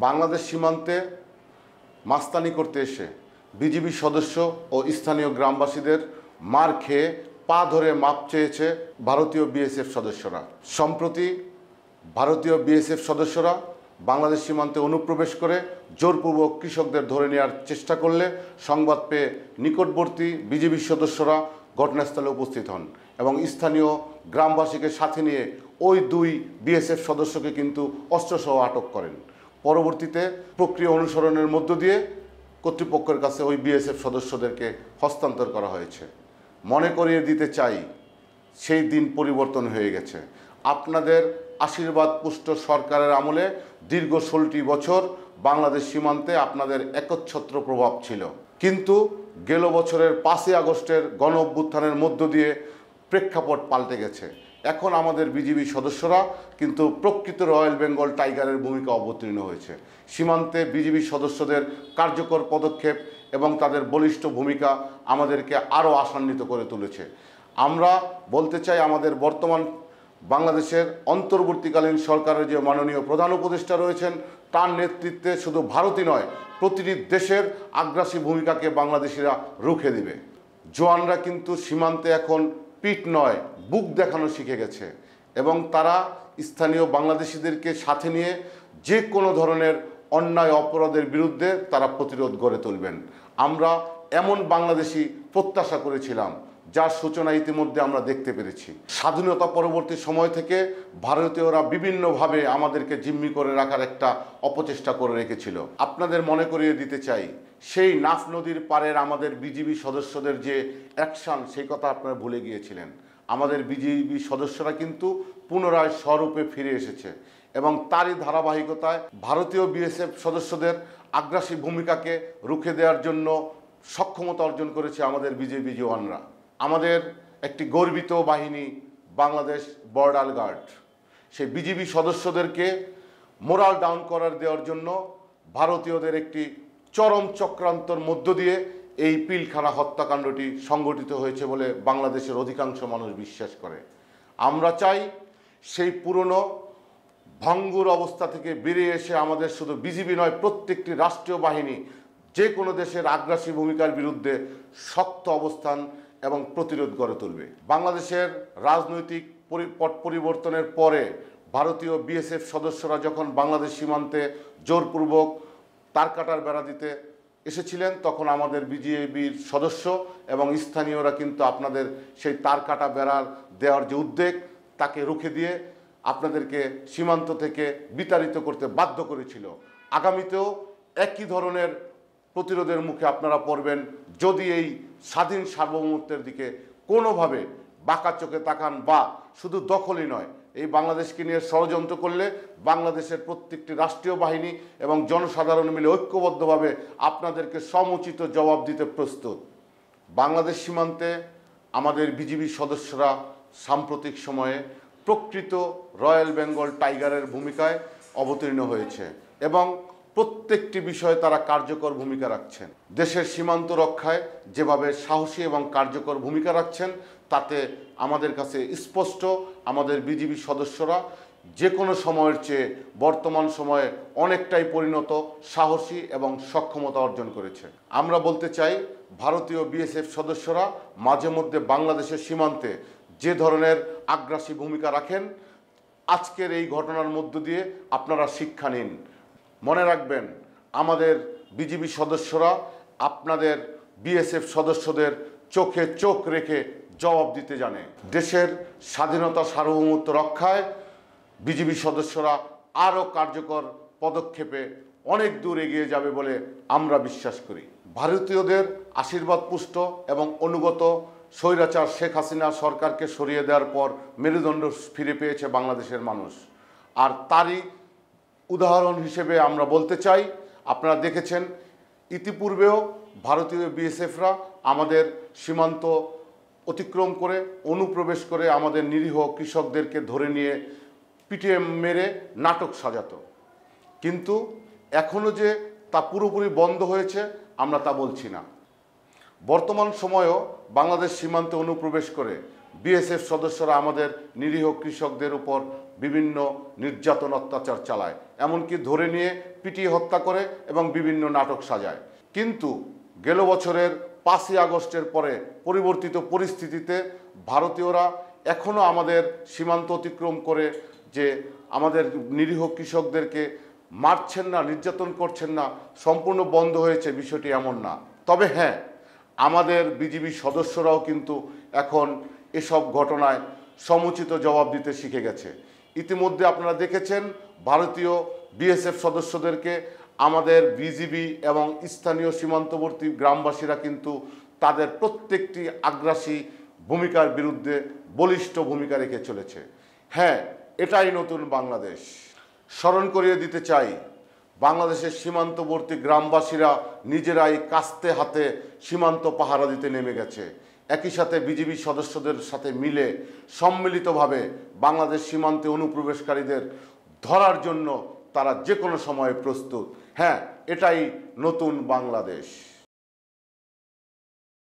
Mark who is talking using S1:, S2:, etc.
S1: বাংলাদেশ সীমান্তে মাস্তানি করতে এসে বিজিবি সদস্য ও স্থানীয় গ্রামবাসীদের মার খেয়ে পা ধরে মাপ চেয়েছে ভারতীয় বিএসএফ সদস্যরা। সম্প্রতি ভারতীয় বিএসএফ সদস্যরা বাংলাদেশ সীমান্তে অনুপ্রবেশ করে জোরপূর্বক কৃষকদের ধরে নেওয়ার চেষ্টা করলে সংবাদ পেয়ে নিকটবর্তী বিজিবি সদস্যরা ঘটনাস্থলে উপস্থিত হন এবং স্থানীয় গ্রামবাসীকে সাথে নিয়ে ওই দুই বিএসএফ সদস্যকে কিন্তু অস্ত্রসহ আটক করেন। পরবর্তীতে প্রক্রিয়া অনুসরণের মধ্য দিয়ে কর্তৃপক্ষের কাছে ওই বিএসএফ সদস্যদেরকে হস্তান্তর করা হয়েছে। মনে করিয়ে দিতে চাই, সেই দিন পরিবর্তন হয়ে গেছে। আপনাদের আশীর্বাদ পুষ্ট সরকারের আমলে দীর্ঘ 16টি বছর বাংলাদেশ সীমান্তে আপনাদের একচ্ছত্র প্রভাব ছিল, কিন্তু গেল বছরের 5ই আগস্টের গণ অভ্যুত্থানের মধ্য দিয়ে প্রেক্ষাপট পাল্টে গেছে। এখন আমাদের বিজিবি সদস্যরা কিন্তু প্রকৃত রয়্যাল বেঙ্গল টাইগারের ভূমিকা অবতীর্ণ হয়েছে। সীমান্তে বিজিবি সদস্যদের কার্যকর পদক্ষেপ এবং তাদের বলিষ্ঠ ভূমিকা আমাদেরকে আরও আশান্বিত করে তুলেছে। আমরা বলতে চাই, আমাদের বর্তমান বাংলাদেশের অন্তর্বর্তীকালীন সরকারের যে মাননীয় প্রধান উপদেষ্টা রয়েছেন, তার নেতৃত্বে শুধু ভারতই নয়, প্রতিটি দেশের আগ্রাসী ভূমিকাকে বাংলাদেশিরা রুখে দিবে। জওয়ানরা কিন্তু সীমান্তে এখন পিঠ নয়, বুক দেখানো শিখে গেছে এবং তারা স্থানীয় বাংলাদেশিদেরকে সাথে নিয়ে যে কোনো ধরনের অন্যায় অপরাধের বিরুদ্ধে তারা প্রতিরোধ গড়ে তুলবেন। আমরা এমন বাংলাদেশি প্রত্যাশা করেছিলাম, যার সূচনা ইতিমধ্যে আমরা দেখতে পেরেছি। স্বাধীনতা পরবর্তী সময় থেকে ভারতীয়রা বিভিন্নভাবে আমাদেরকে জিম্মি করে রাখার একটা অপচেষ্টা করে রেখেছিল। আপনাদের মনে করিয়ে দিতে চাই, সেই নাফ নদীর পাড়ের আমাদের বিজিবি সদস্যদের যে অ্যাকশন, সেই কথা আপনারা ভুলে গিয়েছিলেন। আমাদের বিজিবি সদস্যরা কিন্তু পুনরায় স্বরূপে ফিরে এসেছে এবং তারই ধারাবাহিকতায় ভারতীয় বিএসএফ সদস্যদের আগ্রাসী ভূমিকাকে রুখে দেওয়ার জন্য সক্ষমতা অর্জন করেছে আমাদের বিজিবি জওয়ানরা। আমাদের একটি গর্বিত বাহিনী বাংলাদেশ বর্ডার গার্ড, সেই বিজিবি সদস্যদেরকে মোরাল ডাউন করার দেওয়ার জন্য ভারতীয়দের একটি চরম চক্রান্তর মধ্য দিয়ে এই পিলখানা হত্যাকাণ্ডটি সংঘটিত হয়েছে বলে বাংলাদেশের অধিকাংশ মানুষ বিশ্বাস করে। আমরা চাই সেই পুরনো ভঙ্গুর অবস্থা থেকে বেরিয়ে এসে আমাদের শুধু বিজিবি নয়, প্রত্যেকটি রাষ্ট্রীয় বাহিনী যে কোনো দেশের আগ্রাসী ভূমিকার বিরুদ্ধে শক্ত অবস্থান এবং প্রতিরোধ গড়ে তুলবে। বাংলাদেশের রাজনৈতিক পট পরিবর্তনের পরে ভারতীয় বিএসএফ সদস্যরা যখন বাংলাদেশ সীমান্তে জোরপূর্বক তারকাটার বেড়া দিতে এসেছিলেন, তখন আমাদের বিজিবির সদস্য এবং স্থানীয়রা কিন্তু আপনাদের সেই তারকাটা বেড়া দেওয়ার যে উদ্যোগ, তাকে রুখে দিয়ে আপনাদেরকে সীমান্ত থেকে বিতাড়িত করতে বাধ্য করেছিল। আগামীতেও একই ধরনের প্রতিরোধের মুখে আপনারা পড়বেন যদি এই স্বাধীন সার্বভৌমত্বের দিকে কোনোভাবে বাঁকা চোখে তাকান, বা শুধু দখলই নয়, এই বাংলাদেশকে নিয়ে ষড়যন্ত্র করলে বাংলাদেশের প্রত্যেকটি রাষ্ট্রীয় বাহিনী এবং জনসাধারণ মিলে ঐক্যবদ্ধভাবে আপনাদেরকে সমুচিত জবাব দিতে প্রস্তুত। বাংলাদেশ সীমান্তে আমাদের বিজিবি সদস্যরা সাম্প্রতিক সময়ে প্রকৃত রয়্যাল বেঙ্গল টাইগারের ভূমিকায় অবতীর্ণ হয়েছে এবং প্রত্যেকটি বিষয়ে তারা কার্যকর ভূমিকা রাখছেন। দেশের সীমান্ত রক্ষায় যেভাবে সাহসী এবং কার্যকর ভূমিকা রাখছেন, তাতে আমাদের কাছে স্পষ্ট আমাদের বিজিবি সদস্যরা যে কোনো সময়ের চেয়ে বর্তমান সময়ে অনেকটাই পরিণত, সাহসী এবং সক্ষমতা অর্জন করেছে। আমরা বলতে চাই, ভারতীয় বিএসএফ সদস্যরা মাঝে মধ্যে বাংলাদেশের সীমান্তে যে ধরনের আগ্রাসী ভূমিকা রাখেন, আজকের এই ঘটনার মধ্য দিয়ে আপনারা শিক্ষা নিন। মনে রাখবেন, আমাদের বিজিবি সদস্যরা আপনাদের বিএসএফ সদস্যদের চোখে চোখ রেখে জবাব দিতে জানে। দেশের স্বাধীনতা সার্বভৌমত্ব রক্ষায় বিজিবি সদস্যরা আরও কার্যকর পদক্ষেপে অনেক দূর এগিয়ে যাবে বলে আমরা বিশ্বাস করি। ভারতীয়দের আশীর্বাদ পুষ্ট এবং অনুগত স্বৈরাচার শেখ হাসিনা সরকারকে সরিয়ে দেওয়ার পর মেরুদণ্ড ফিরে পেয়েছে বাংলাদেশের মানুষ। আর তারই উদাহরণ হিসেবে আমরা বলতে চাই, আপনারা দেখেছেন ইতিপূর্বেও ভারতীয় বিএসএফরা আমাদের সীমান্ত অতিক্রম করে অনুপ্রবেশ করে আমাদের নিরীহ কৃষকদেরকে ধরে নিয়ে পিটিয়ে মেরে নাটক সাজাতো, কিন্তু এখনও যে তা পুরোপুরি বন্ধ হয়েছে আমরা তা বলছি না। বর্তমান সময়েও বাংলাদেশ সীমান্তে অনুপ্রবেশ করে বিএসএফ সদস্যরা আমাদের নিরীহ কৃষকদের উপর বিভিন্ন নির্যাতন অত্যাচার চালায় এমনকি ধরে নিয়ে পিটিয়ে হত্যা করে এবং বিভিন্ন নাটক সাজায়। কিন্তু গেল বছরের 5ই আগস্টের পরে পরিবর্তিত পরিস্থিতিতে ভারতীয়রা এখনও আমাদের সীমান্ত অতিক্রম করে যে আমাদের নিরীহ কৃষকদেরকে মারছেন না, নির্যাতন করছেন না, সম্পূর্ণ বন্ধ হয়েছে বিষয়টি এমন না। তবে হ্যাঁ, আমাদের বিজিবি সদস্যরাও কিন্তু এখন এসব ঘটনায় সমুচিত জবাব দিতে শিখে গেছে। ইতিমধ্যে আপনারা দেখেছেন ভারতীয় বিএসএফ সদস্যদেরকে আমাদের বিজিবি এবং স্থানীয় সীমান্তবর্তী গ্রামবাসীরা কিন্তু তাদের প্রত্যেকটি আগ্রাসী ভূমিকার বিরুদ্ধে বলিষ্ঠ ভূমিকা রেখে চলেছে। হ্যাঁ, এটাই নতুন বাংলাদেশ। স্মরণ করিয়ে দিতে চাই, বাংলাদেশের সীমান্তবর্তী গ্রামবাসীরা নিজেরাই কাস্তে হাতে সীমান্ত পাহারা দিতে নেমে গেছে। একই সাথে বিজিবি সদস্যদের সাথে মিলে সম্মিলিতভাবে বাংলাদেশ সীমান্তে অনুপ্রবেশকারীদের ধরার জন্য তারা যে কোনো সময়ে প্রস্তুত। হ্যাঁ, এটাই নতুন বাংলাদেশ।